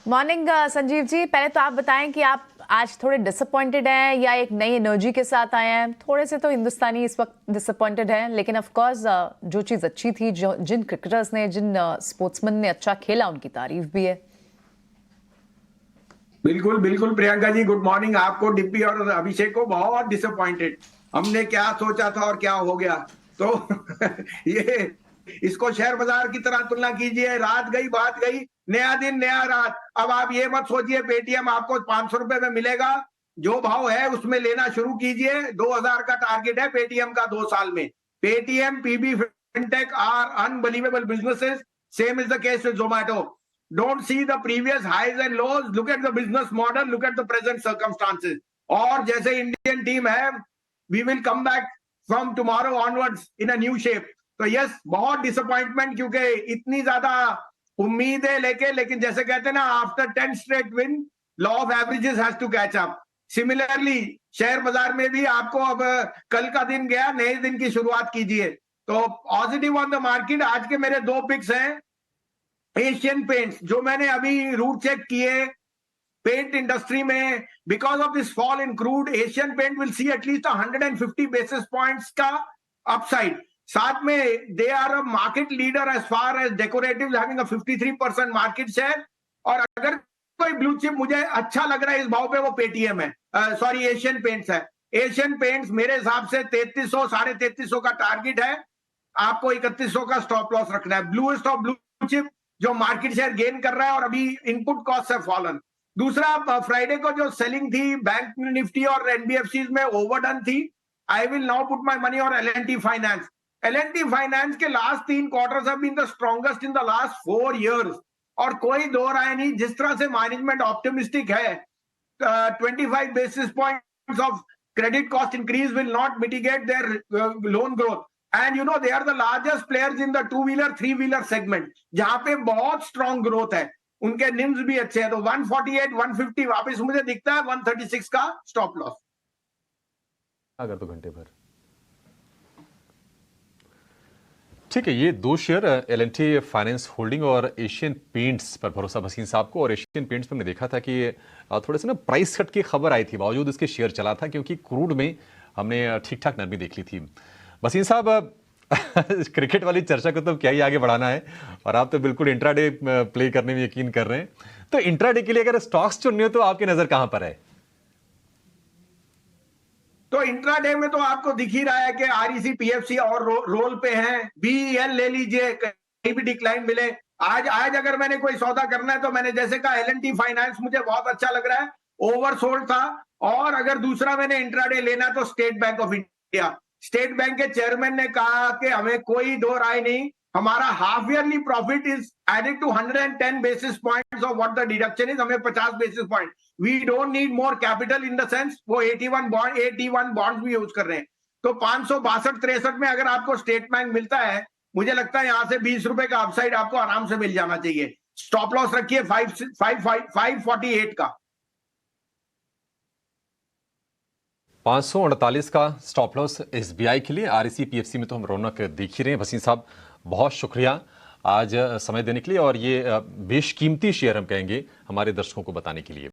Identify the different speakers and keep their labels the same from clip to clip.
Speaker 1: Morning Sanjeev ji, पहले तो आप बताएं कि आप आज थोड़े डिसअपॉइंटेड हैं या एक नई एनर्जी के साथ आए हैं। थोड़े से तो हिंदुस्तानी इस वक्त डिसअपॉइंटेड हैं, लेकिन ऑफ कोर्स जो चीज़ अच्छी थी, जो जिन क्रिकेटर्स ने, जिन स्पोर्ट्समैन ने अच्छा खेला, उनकी तारीफ भी है।
Speaker 2: बिल्कुल बिल्कुल प्रियंका जी, गुड मॉर्निंग आपको, डिप्पी और अभिषेक को। बहुत डिसअपॉइंटेड, हमने क्या सोचा था और क्या हो गया। तो ये इसको शेयर बाजार की तरह तुलना कीजिए, रात गई बात गई, नया दिन नया रात। अब आप ये मत सोचिए पेटीएम आपको 500 रुपए में मिलेगा, जो भाव है उसमें लेना शुरू कीजिए। 2000 का टारगेट है पेटीएम का 2 साल में। Paytm, PB, fintech are unbelievable businesses, same is the case with Zomato. Don't see the previous highs and lows. Look at the business model. Look at the present circumstances. और जैसे इंडियन टीम है, we will come back from tomorrow onwards in a new shape. तो yes, बहुत disappointment, क्योंकि इतनी ज्यादा उम्मीदें लेके, लेकिन जैसे कहते हैं ना, after 10 straight win, law of averages has to catch up. Similarly share बाजार में भी आपको अब कल का दिन गया, नए दिन की शुरुआत कीजिए. तो पॉजिटिव ऑन द मार्केट. आज के मेरे 2 पिक्स हैं. एशियन पेंट्स, जो मैंने अभी रूट चेक किए पेंट इंडस्ट्री में, because of this fall in crude, Asian paint will see at least 150 basis points का अपसाइड. साथ में they are a market leader as far as decorative, having a 53% market share. और अगर कोई blue chip मुझे अच्छा लग रहा है इस भाव पे, वो पेटीएम है, सॉरी एशियन पेंट्स है. एशियन पेंट्स मेरे हिसाब से 3300 3350 का टारगेट है. आपको 3100 का स्टॉप लॉस रखना है. ब्लूएस्ट ऑफ ब्लू चिप जो मार्केट शेयर गेन कर रहा है, और अभी इनपुट कॉस्ट है फॉलन. दूसरा, फ्राइडे को जो सेलिंग थी बैंक निफ्टी और एनबीएफसी में ओवरडन थी. I will now put my money और एलएनटी फाइनेंस. एलएनटी फाइनेंस के last 3 quarters have been the strongest in the last 4 years. और कोई दो राय नहीं, जिस तरह से मैनेजमेंट ऑप्टिमिस्टिक है, 25 basis points of credit cost increase will not mitigate their loan growth. And you know, they are the largest players in the 2-wheeler 3-wheeler segment, जहां पे बहुत स्ट्रॉन्ग ग्रोथ है. उनके निम्स भी अच्छे हैं. तो 148 150 वापस मुझे दिखता है 136 का स्टॉप लॉस.
Speaker 3: अगर 2 घंटे भर ठीक है. ये 2 शेयर एल&टी फाइनेंस होल्डिंग और एशियन पेंट्स पर भरोसा भसीन साहब को. और एशियन पेंट्स पर हमने देखा था कि थोड़े से ना प्राइस कट की खबर आई थी, बावजूद इसके शेयर चला था, क्योंकि क्रूड में हमने ठीक ठाक नरमी देख ली थी. भसीन साहब, क्रिकेट वाली चर्चा को तो क्या ही आगे बढ़ाना है, और आप तो बिल्कुल इंट्राडे प्ले करने में यकीन कर रहे हैं. तो इंट्राडे के लिए अगर स्टॉक्स चुनने हो तो आपकी नजर कहां पर है?
Speaker 2: तो इंट्राडे में तो आपको दिख ही रहा है कि आरईसी, पीएफसी और रोल पे हैं. बीईएल ले लीजिए, कहीं भी डिक्लाइन मिले. आज अगर मैंने कोई सौदा करना है तो मैंने जैसे कहा, एल&टी फाइनेंस मुझे बहुत अच्छा लग रहा है, ओवरसोल्ड था. और अगर दूसरा मैंने इंट्राडे लेना तो State Bank of India. State Bank के चेयरमैन ने कहा कि हमें कोई दो राय नहीं, हमारा half yearly profit is added to 110 basis points of what the deduction is. हमें 50 basis point, we don't need more capital, in the sense वो 81 बॉन्ड्स भी यूज कर रहे हैं. तो 562-63 में अगर आपको स्टेट बैंक मिलता है, मुझे लगता है यहां से 20 रुपए का अपसाइड आपको आराम से मिल जाना चाहिए. स्टॉप लॉस रखिए 548 का.
Speaker 3: 548 का स्टॉप लॉस एसबीआई के लिए. आरईसी पीएफसी में तो हम रौनक देख ही रहे हैं. भसीन साहब, बहुत शुक्रिया आज समय देने के लिए, और ये बेशकीमती शेयर हम कहेंगे हमारे दर्शकों को बताने के लिए.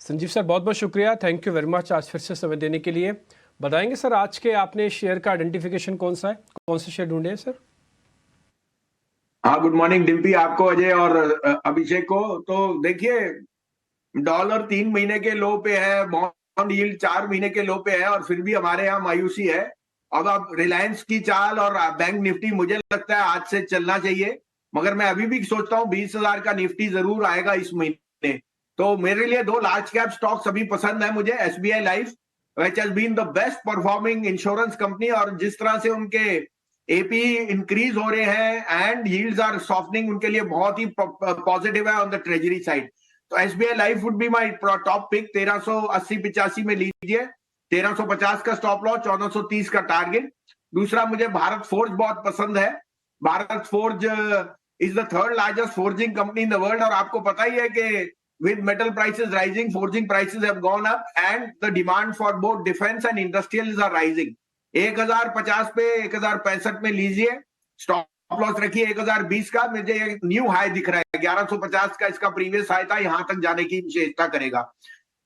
Speaker 4: संजीव सर, बहुत बहुत शुक्रिया, थैंक यू वेरी मच आज फिर से समय देने के लिए. बताएंगे सर, आज के आपने शेयर का आइडेंटिफिकेशन कौन सा है, कौन से शेयर ढूंढे हैं सर?
Speaker 2: हाँ, गुड मॉर्निंग डिम्पी, आपको, अजय और अभिषेक को. तो देखिए, डॉलर 3 महीने के लो पे है, बॉन्ड यील्ड 4 महीने के लो पे है, और फिर भी हमारे यहाँ मायूसी है. अब रिलायंस की चाल और बैंक निफ्टी मुझे लगता है आज से चलना चाहिए, मगर मैं अभी भी सोचता हूँ 20,000 का निफ्टी जरूर आएगा इस महीने. तो मेरे लिए 2 लार्ज कैप स्टॉक्स अभी पसंद है मुझे. SBI life, which has been the best performing insurance company, और जिस तरह से उनके एपी इंक्रीज हो रहे हैं एंड यील्ड्स आर सॉफ्टनिंग, उनके लिए बहुत ही पॉजिटिव है ऑन द ट्रेजरी साइड. तो SBI life would be my top pick. 1380-85 में लीजिए, 1350 का स्टॉप लॉस, 1430 का टारगेट. दूसरा, मुझे भारत फोर्ज बहुत पसंद है. Bharat forge is the 3rd largest forging company in the world, और आपको पता ही है कि with metal prices rising, forging prices have gone up, and the demand for both defense and industrials are rising. 1050 पे 1065 में लीजिए, स्टॉप लॉस रखिए 1020 का। मुझे एक न्यू हाई दिख रहा है 1150 का, इसका प्रीवियस हाई था, यहां तक जाने की विशेषता करेगा।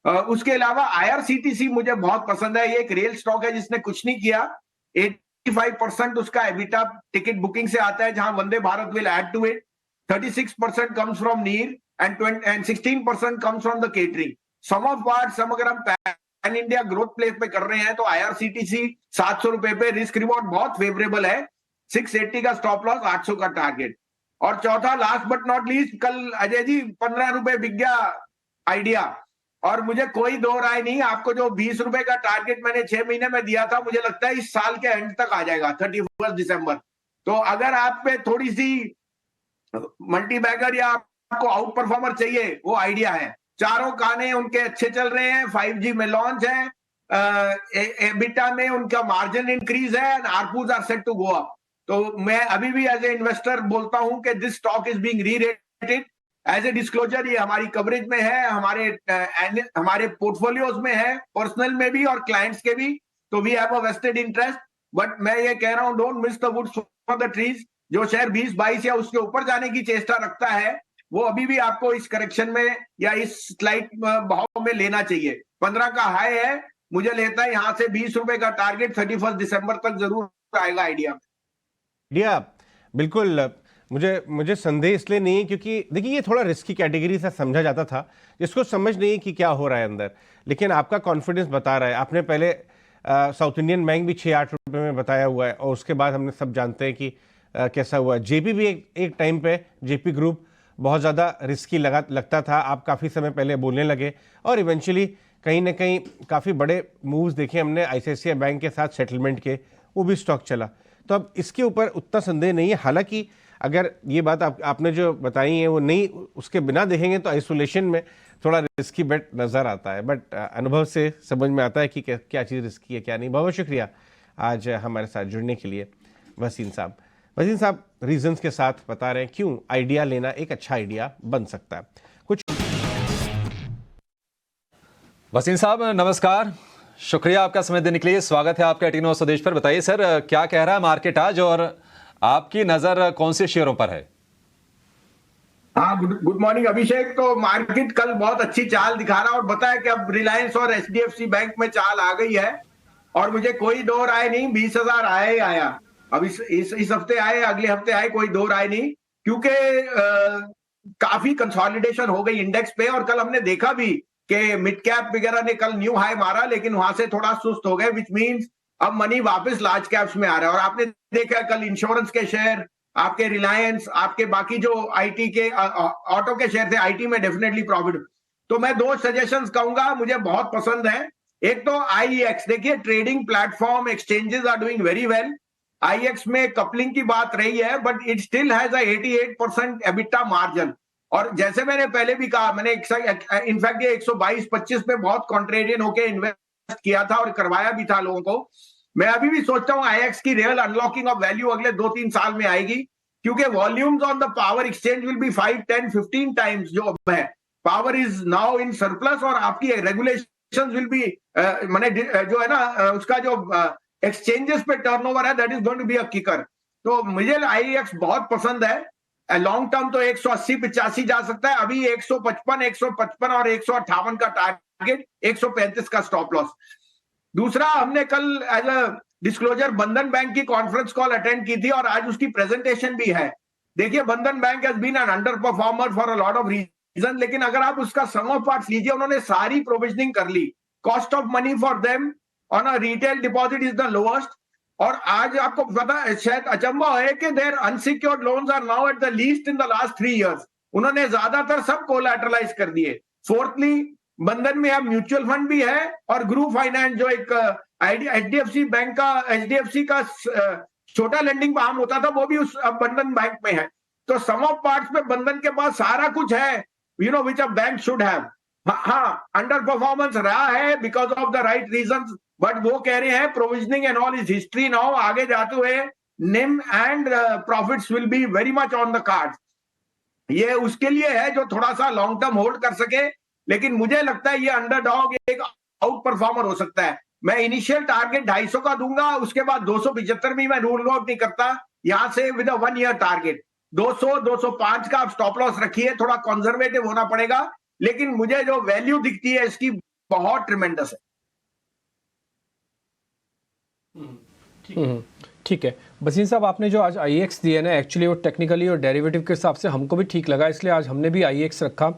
Speaker 2: उसके अलावा IRCTC मुझे बहुत पसंद है। ये एक रेल स्टॉक है जिसने कुछ नहीं किया। 85% उसका एबिटा टिकट बुकिंग से आता है, जहां Vande Bharat will add to it. 36% comes from Neer and 16% comes from the catering. Sum of parts अगर हम पैन इंडिया ग्रोथ प्ले पे कर रहे हैं तो IRCTC 700 रुपए पे रिस्क रिवॉर्ड बहुत फेवरेबल है। 680 का स्टॉप लॉस, 800 का टारगेट। और चौथा, लास्ट बट नॉट लीस्ट, कल अजय जी 15 रुपए बिक गया आइडिया, और मुझे कोई दो राय नहीं, आपको जो 20 रुपए का टारगेट मैंने 6 महीने में दिया था, मुझे लगता है इस साल के एंड तक आ जाएगा, 31 दिसंबर। तो अगर आप पे थोड़ी सी मल्टी बैगर या आपको आउट परफॉर्मर चाहिए, वो आइडिया है। चारों गाने उनके अच्छे चल रहे हैं, 5G में लॉन्च है, एबिटा में उनका मार्जिन इंक्रीज है, and ARPUs are set to go up. तो मैं अभी भी एज ए इन्वेस्टर बोलता हूं कि this stock is being re-rated. As a disclosure, ये हमारी कवरेज में है, हमारे पोर्टफोलियोज में है, पर्सनल में भी और क्लाइंट्स के भी। तो we have a vested interest, but मैं ये कह रहा हूं, don't miss the woods for the trees. जो शेयर 20-22 या उसके ऊपर जाने की चेष्टा रखता है, वो अभी भी आपको इस करेक्शन में या इस स्लाइड भाव में लेना चाहिए। 15 का हाई है, मुझे लेता है यहां से 20 रुपए का टारगेट 31 दिसंबर तक जरूर आएगा आइडिया।
Speaker 5: बिल्कुल। मुझे संदेह इसलिए नहीं है क्योंकि देखिए ये थोड़ा रिस्की कैटेगरी से समझा जाता था, जिसको समझ नहीं है कि क्या हो रहा है अंदर, लेकिन आपका कॉन्फिडेंस बता रहा है। आपने पहले साउथ इंडियन बैंक भी 6-8 रुपए में बताया हुआ है, और उसके बाद हमने सब जानते हैं कि कैसा हुआ। जेपी भी एक टाइम पे, जेपी ग्रुप बहुत ज़्यादा रिस्की लगता था, आप काफ़ी समय पहले बोलने लगे, और इवेंचुअली कहीं ना कहीं काफ़ी बड़े मूव्स देखे हमने ICICI बैंक के साथ सेटलमेंट के, वो भी स्टॉक चला। तो अब इसके ऊपर उतना संदेह नहीं है। हालांकि अगर ये बात आपने जो बताई है वो नहीं, उसके बिना देखेंगे तो आइसोलेशन में थोड़ा रिस्की बेट नज़र आता है, बट अनुभव से समझ में आता है कि क्या चीज़ रिस्की है क्या नहीं। बहुत शुक्रिया आज हमारे साथ जुड़ने के लिए वसीम साहब। वसीम साहब रीजंस के साथ बता रहे हैं क्यों आइडिया लेना एक अच्छा आइडिया बन सकता है। कुछ
Speaker 3: वसीम साहब नमस्कार, शुक्रिया आपका समय देने के लिए। स्वागत है आपका 18 स्वदेश पर। बताइए सर, क्या कह रहा है मार्केट आज, और आपकी नजर कौन से शेयरों पर है?
Speaker 2: हाँ, गुड मॉर्निंग अभिषेक। तो मार्केट कल बहुत अच्छी चाल दिखा रहा है, और बताया कि अब रिलायंस और HDFC बैंक में चाल आ गई है, और मुझे कोई दो राय नहीं, 20,000 आया ही आया। अब इस हफ्ते आए, अगले हफ्ते आए, कोई दो राय नहीं, क्योंकि काफी कंसोलिडेशन हो गई इंडेक्स पे। और कल हमने देखा भी कि मिड कैप वगैरह ने कल न्यू हाई मारा, लेकिन वहां से थोड़ा सुस्त हो गए, विच मींस अब मनी वापस लार्ज कैप्स में आ रहा है। और आपने देखा कल इंश्योरेंस के शेयर, आपके रिलायंस, आपके बाकी जो आईटी के ऑटो के शेयर थे, आईटी में डेफिनेटली प्रॉफिट। तो मैं दो सजेशंस कहूंगा, मुझे बहुत पसंद है। एक तो IEX, देखिए trading platform exchanges are doing very well. IEX में कपलिंग की बात रही है, but it still has 88% EBITDA margin. और जैसे मैंने पहले भी कहा, मैंने इनफैक्ट ये 122-25 पे बहुत कॉन्ट्रेरियन होकर इन्वेस्ट किया था और करवाया भी था लोगों को। मैं अभी भी सोचता हूं IEX की रियल अनलॉकिंग ऑफ वैल्यू अगले 2-3 साल में आएगी, क्योंकि volumes on the power exchange will be 5, 10, 15 times जो अब है। Power is now in surplus, और आपकी रेगुलेशंस विल बी माने जो है ना उसका जो एक्सचेंजेस पे टर्नओवर है, that is going to be a kicker. तो मुझे IEX बहुत पसंद है। लॉन्ग टर्म तो 180-85 जा सकता है, अभी 155 और 158 का टारगेट, 135 का स्टॉप लॉस। दूसरा, हमने कल एज अ डिस्क्लोजर बंधन बैंक की कॉन्फ्रेंस कॉल अटेंड की थी, और आज उसकी प्रेजेंटेशन भी है। देखिए Bandhan bank has been an under performer for a lot of reason, लेकिन अगर आप उसका सम ऑफ पार्ट्स लीजिए, उन्होंने सारी प्रोविजनिंग कर ली। Cost of money for them on a retail deposit is the lowest. और आज आपको पता है, शायद अचंभा है कि their unsecured loans are now at the least in the last 3 years। उन्होंने ज्यादातर सब कोलैटरलाइज कर दिए। फोर्थली, बंधन में अब म्यूचुअल फंड भी है, और ग्रुप फाइनेंस जो एक HDFC बैंक का, HDFC का छोटा लेंडिंग आम होता था, वो भी उस अब बंधन बैंक में है। तो सम ऑफ पार्ट्स में बंधन के पास सारा कुछ है, you know, which a bank should have. हाँ, अंडर परफॉर्मेंस रहा है because of the right reasons, but वो कह रहे हैं provisioning and all is history now. आगे जाते हुए निम and profits will be very much on the card. ये उसके लिए है जो थोड़ा सा लॉन्ग टर्म होल्ड कर सके, लेकिन मुझे लगता है ये अंडरडॉग एक आउट परफॉर्मर हो सकता है। मैं इनिशियल टारगेट 250 का दूंगा, उसके बाद 275 भी मैं रूल आउट नहीं करता। यहां से विद अ 1 ईयर टारगेट 200 205 का आप स्टॉप लॉस रखिए, थोड़ा कंजर्वेटिव होना पड़ेगा, लेकिन मुझे जो वैल्यू दिखती है इसकी बहुत ट्रिमेंडस है।
Speaker 4: ठीक है बसीन साहब, आपने जो आज IEX दिया ना, एक्चुअली वो टेक्निकली और डेरिवेटिव के हिसाब से हमको भी ठीक लगा, इसलिए आज हमने भी IEX रखा।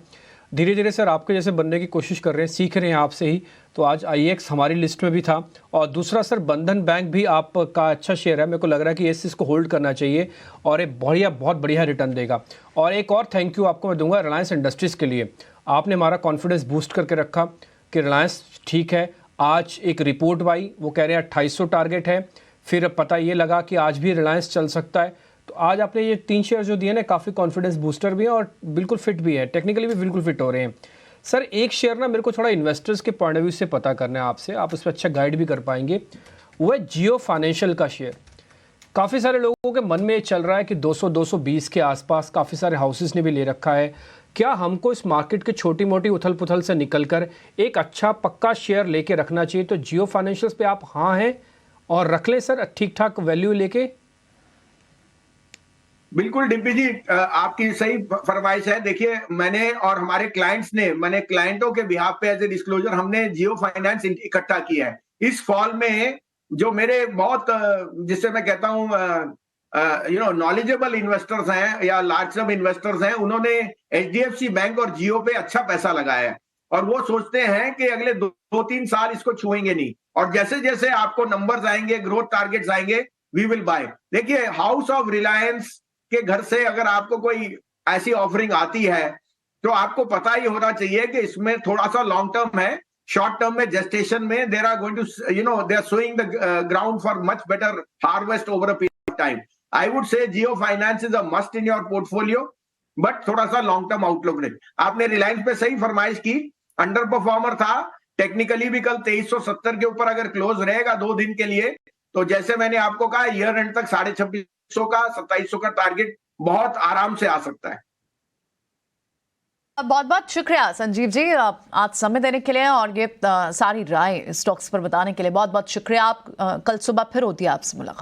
Speaker 4: धीरे धीरे सर आपके जैसे बनने की कोशिश कर रहे हैं, सीख रहे हैं आपसे ही, तो आज IEX हमारी लिस्ट में भी था। और दूसरा सर बंधन बैंक भी आपका अच्छा शेयर है, मेरे को लग रहा है कि इसको होल्ड करना चाहिए और एक बहुत बढ़िया रिटर्न देगा। और एक और थैंक यू आपको मैं दूंगा रिलायंस इंडस्ट्रीज़ के लिए, आपने हमारा कॉन्फिडेंस बूस्ट करके रखा कि रिलायंस ठीक है। आज एक रिपोर्ट आई, वो कह रहे हैं 2800 टारगेट है, फिर पता ये लगा कि आज भी रिलायंस चल सकता है। तो आज आपने ये 3 शेयर जो दिए ना, काफ़ी कॉन्फिडेंस बूस्टर भी है और बिल्कुल फिट भी है, टेक्निकली भी बिल्कुल फिट हो रहे हैं। सर एक शेयर ना मेरे को थोड़ा इन्वेस्टर्स के पॉइंट ऑफ व्यू से पता करना है आपसे, आप उस पर अच्छा गाइड भी कर पाएंगे। वो है जियो फाइनेंशियल का शेयर। काफ़ी सारे लोगों के मन में ये चल रहा है कि 200-220 के आसपास काफ़ी सारे हाउसेस ने भी ले रखा है। क्या हमको इस मार्केट के छोटी मोटी उथल पुथल से निकलकर एक अच्छा पक्का शेयर लेके रखना चाहिए? तो जियो फाइनेंशियल्स पे आप हाँ हैं और रख लें सर ठीक ठाक वैल्यू लेके?
Speaker 2: बिल्कुल डिम्पी जी, आपकी सही फरमाइश है। देखिए मैंने और हमारे क्लाइंट्स ने, मैंने क्लाइंटों के बिहाफ पे एज ए डिस्क्लोजर हमने जियो फाइनेंस इकट्ठा किया है। इस फॉल में जो मेरे बहुत जिससे मैं कहता हूं नॉलेजेबल इन्वेस्टर्स हैं या लार्ज सम इन्वेस्टर्स हैं, उन्होंने HDFC बैंक और जियो पे अच्छा पैसा लगाया है और वो सोचते हैं कि अगले 2-3 साल इसको छुएंगे नहीं, और जैसे जैसे आपको नंबर्स आएंगे, ग्रोथ टारगेट्स आएंगे, वी विल बाय। देखिए हाउस ऑफ रिलायंस के घर से अगर आपको कोई ऐसी ऑफरिंग आती है तो आपको पता ही होना चाहिए कि इसमें थोड़ा सा लॉन्ग टर्म है। शॉर्ट टर्म में जेस्टेशन में there are going to they are sowing the ground for much better harvest over a period of time. I would say Jio finance is a must in your portfolio, but थोड़ा सा long term outlook रहे। आपने रिलायंस पे सही फरमाइश की, under performer था, technically भी कल 2370 के ऊपर अगर क्लोज रहेगा 2 दिन के लिए, तो जैसे मैंने आपको कहा ईयर एंड तक 2650 का 2700 का टारगेट बहुत आराम से आ सकता है।
Speaker 1: बहुत बहुत शुक्रिया संजीव जी, आज समय देने के लिए और ये सारी राय स्टॉक्स पर बताने के लिए बहुत बहुत शुक्रिया। आप कल सुबह फिर होती है आपसे मुलाकात।